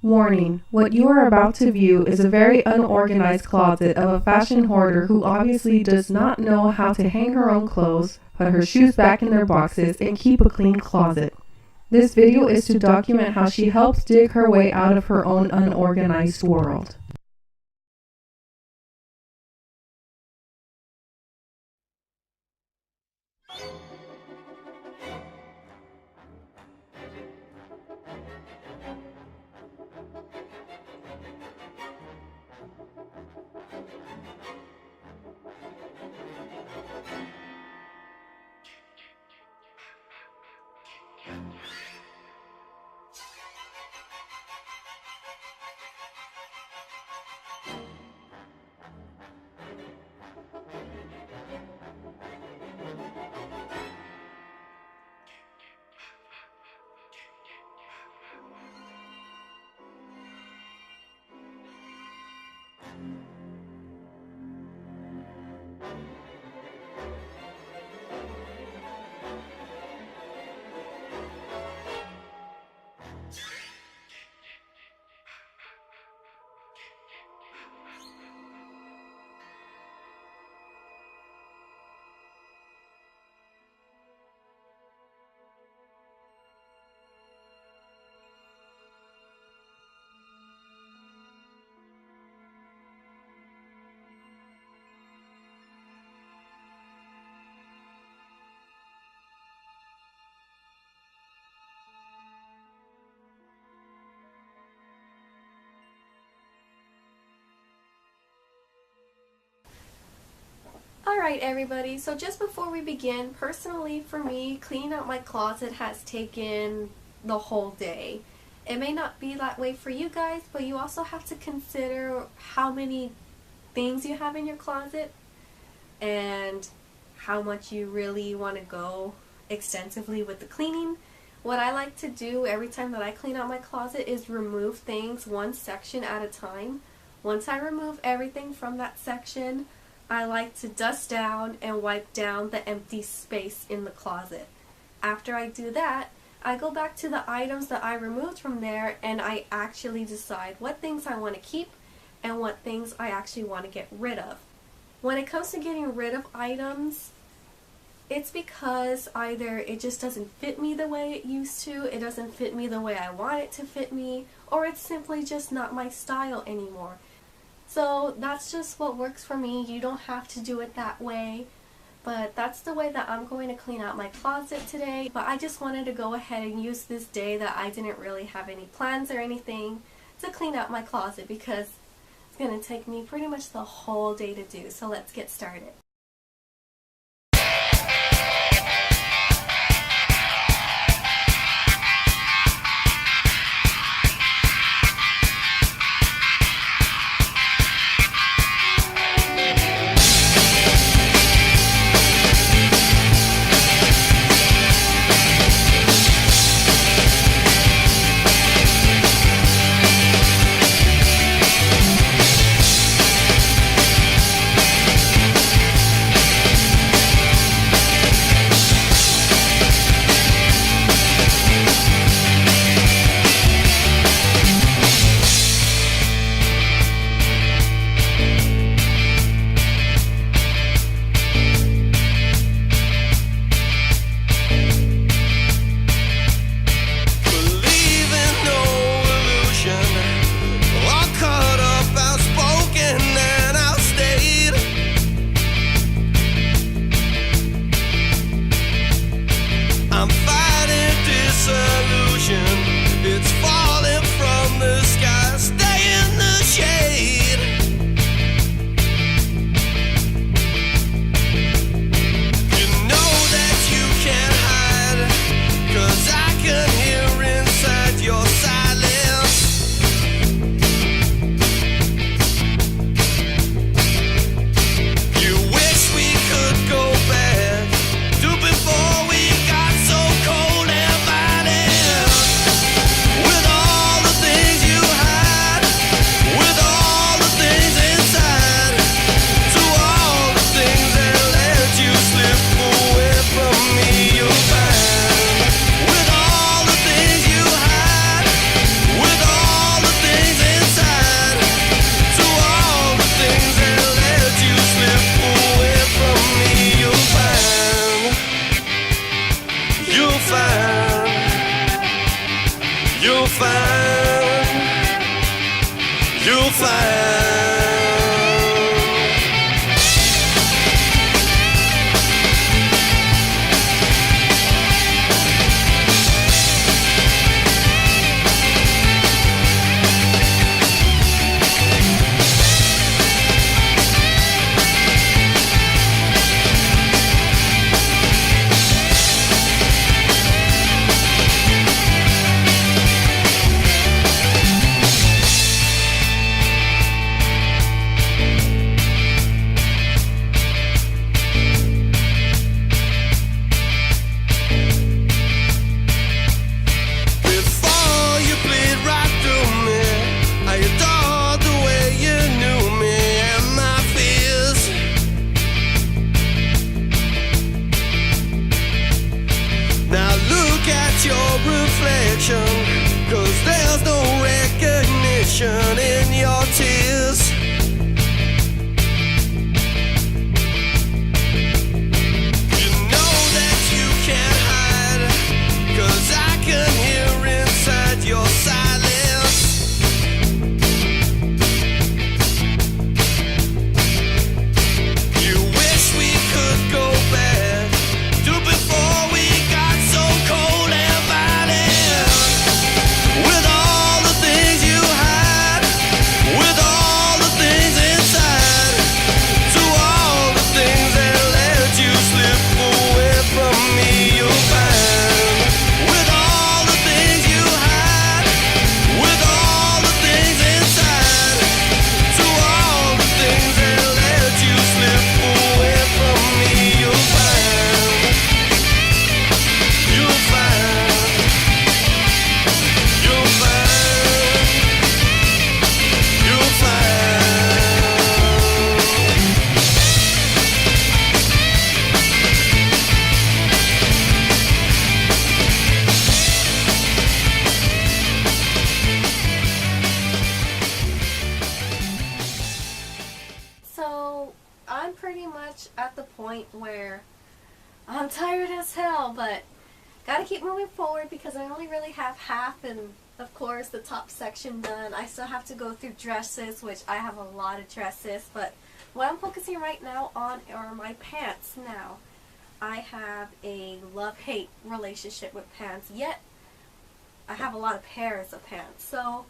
Warning, what you are about to view is a very unorganized closet of a fashion hoarder who obviously does not know how to hang her own clothes, put her shoes back in their boxes, and keep a clean closet. This video is to document how she helps dig her way out of her own unorganized world. Alright everybody, so just before we begin, personally for me, cleaning out my closet has taken the whole day. It may not be that way for you guys, but you also have to consider how many things you have in your closet and how much you really want to go extensively with the cleaning. What I like to do every time that I clean out my closet is remove things one section at a time. Once I remove everything from that section, I like to dust down and wipe down the empty space in the closet. After I do that, I go back to the items that I removed from there and I actually decide what things I want to keep and what things I actually want to get rid of. When it comes to getting rid of items, it's because either it just doesn't fit me the way it used to, it doesn't fit me the way I want it to fit me, or it's simply just not my style anymore. So that's just what works for me. You don't have to do it that way, but that's the way that I'm going to clean out my closet today. But I just wanted to go ahead and use this day that I didn't really have any plans or anything to clean out my closet because it's going to take me pretty much the whole day to do. So let's get started. you'll find. Your reflection, 'cause there's no recognition in your tears. You know that you can't hide, 'cause I can hear inside your silence. You wish we could go back to before we got so cold. I'm pretty much at the point where I'm tired as hell, but gotta keep moving forward because I only really have half and of course the top section done. I still have to go through dresses, which I have a lot of dresses, but what I'm focusing right now on are my pants now. I have a love-hate relationship with pants, yet I have a lot of pairs of pants. So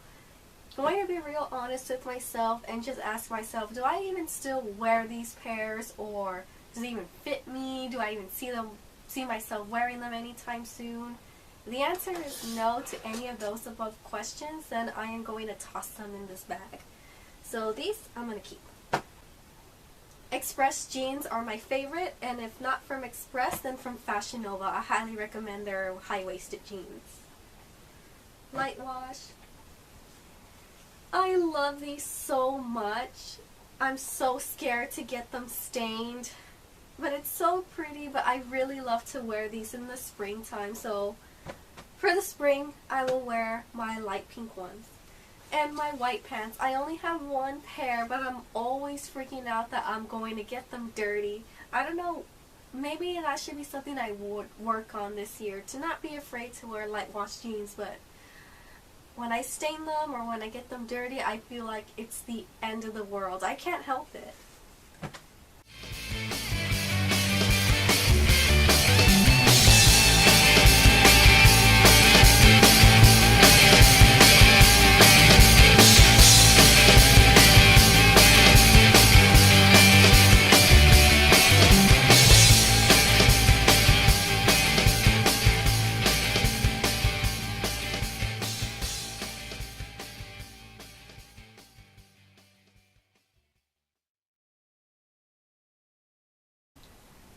I'm going to be real honest with myself and just ask myself, do I even still wear these pairs, or does it even fit me? Do I even see myself wearing them anytime soon? If the answer is no to any of those above questions, then I am going to toss them in this bag. So these I'm going to keep. Express jeans are my favorite, and if not from Express, then from Fashion Nova. I highly recommend their high-waisted jeans. Light wash. I love these so much. I'm so scared to get them stained, but it's so pretty. But I really love to wear these in the springtime, so for the spring I will wear my light pink ones. And my white pants. I only have one pair, but I'm always freaking out that I'm going to get them dirty. I don't know, maybe that should be something I would work on this year, to not be afraid to wear light wash jeans, but when I stain them or when I get them dirty, I feel like it's the end of the world. I can't help it.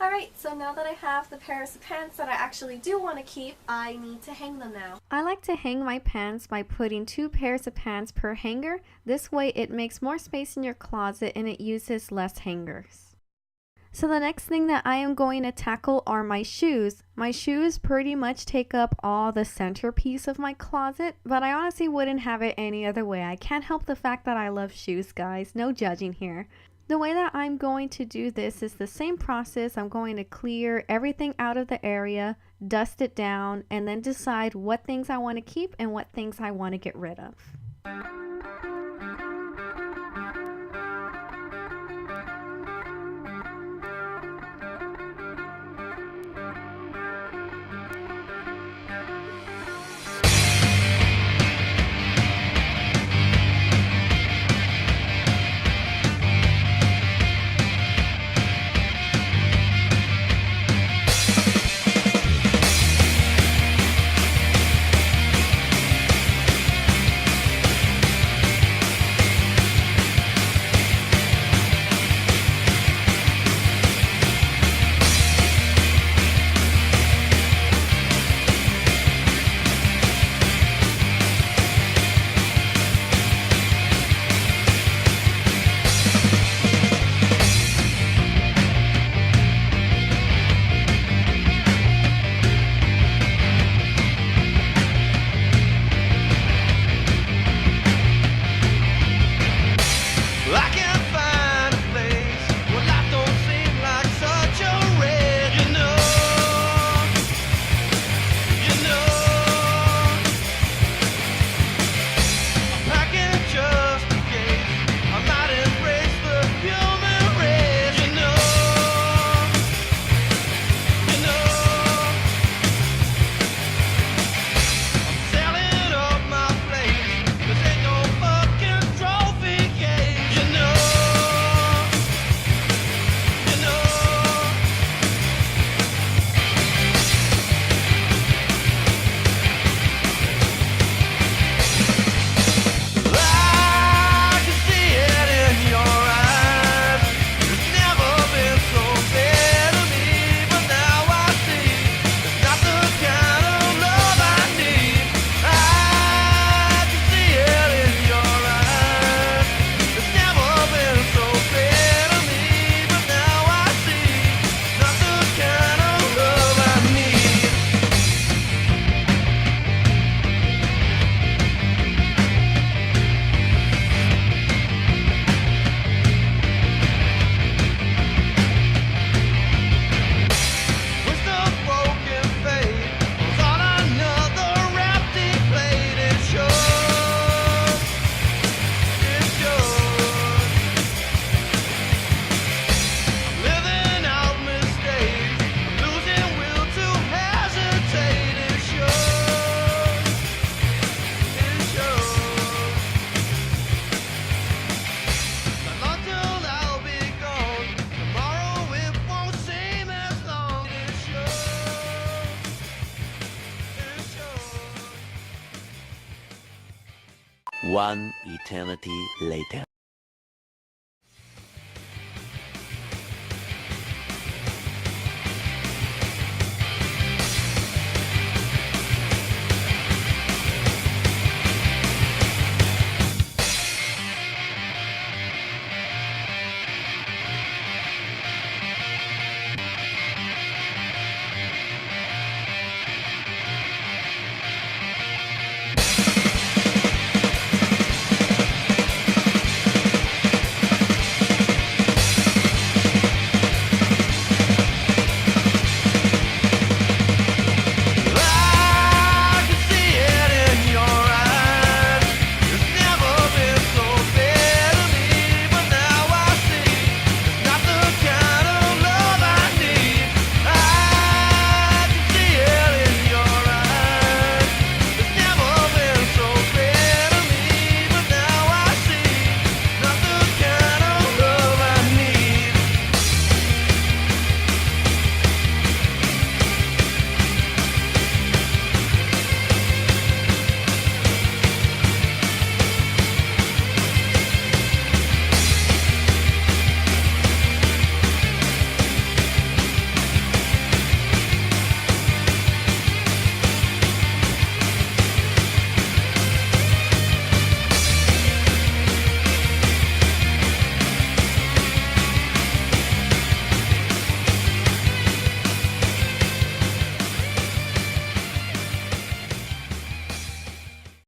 Alright, so now that I have the pairs of pants that I actually do want to keep, I need to hang them now. I like to hang my pants by putting 2 pairs of pants per hanger. This way it makes more space in your closet and it uses less hangers. So the next thing that I am going to tackle are my shoes. My shoes pretty much take up all the centerpiece of my closet, but I honestly wouldn't have it any other way. I can't help the fact that I love shoes, guys. No judging here. The way that I'm going to do this is the same process. I'm going to clear everything out of the area, dust it down, and then decide what things I want to keep and what things I want to get rid of. One eternity later.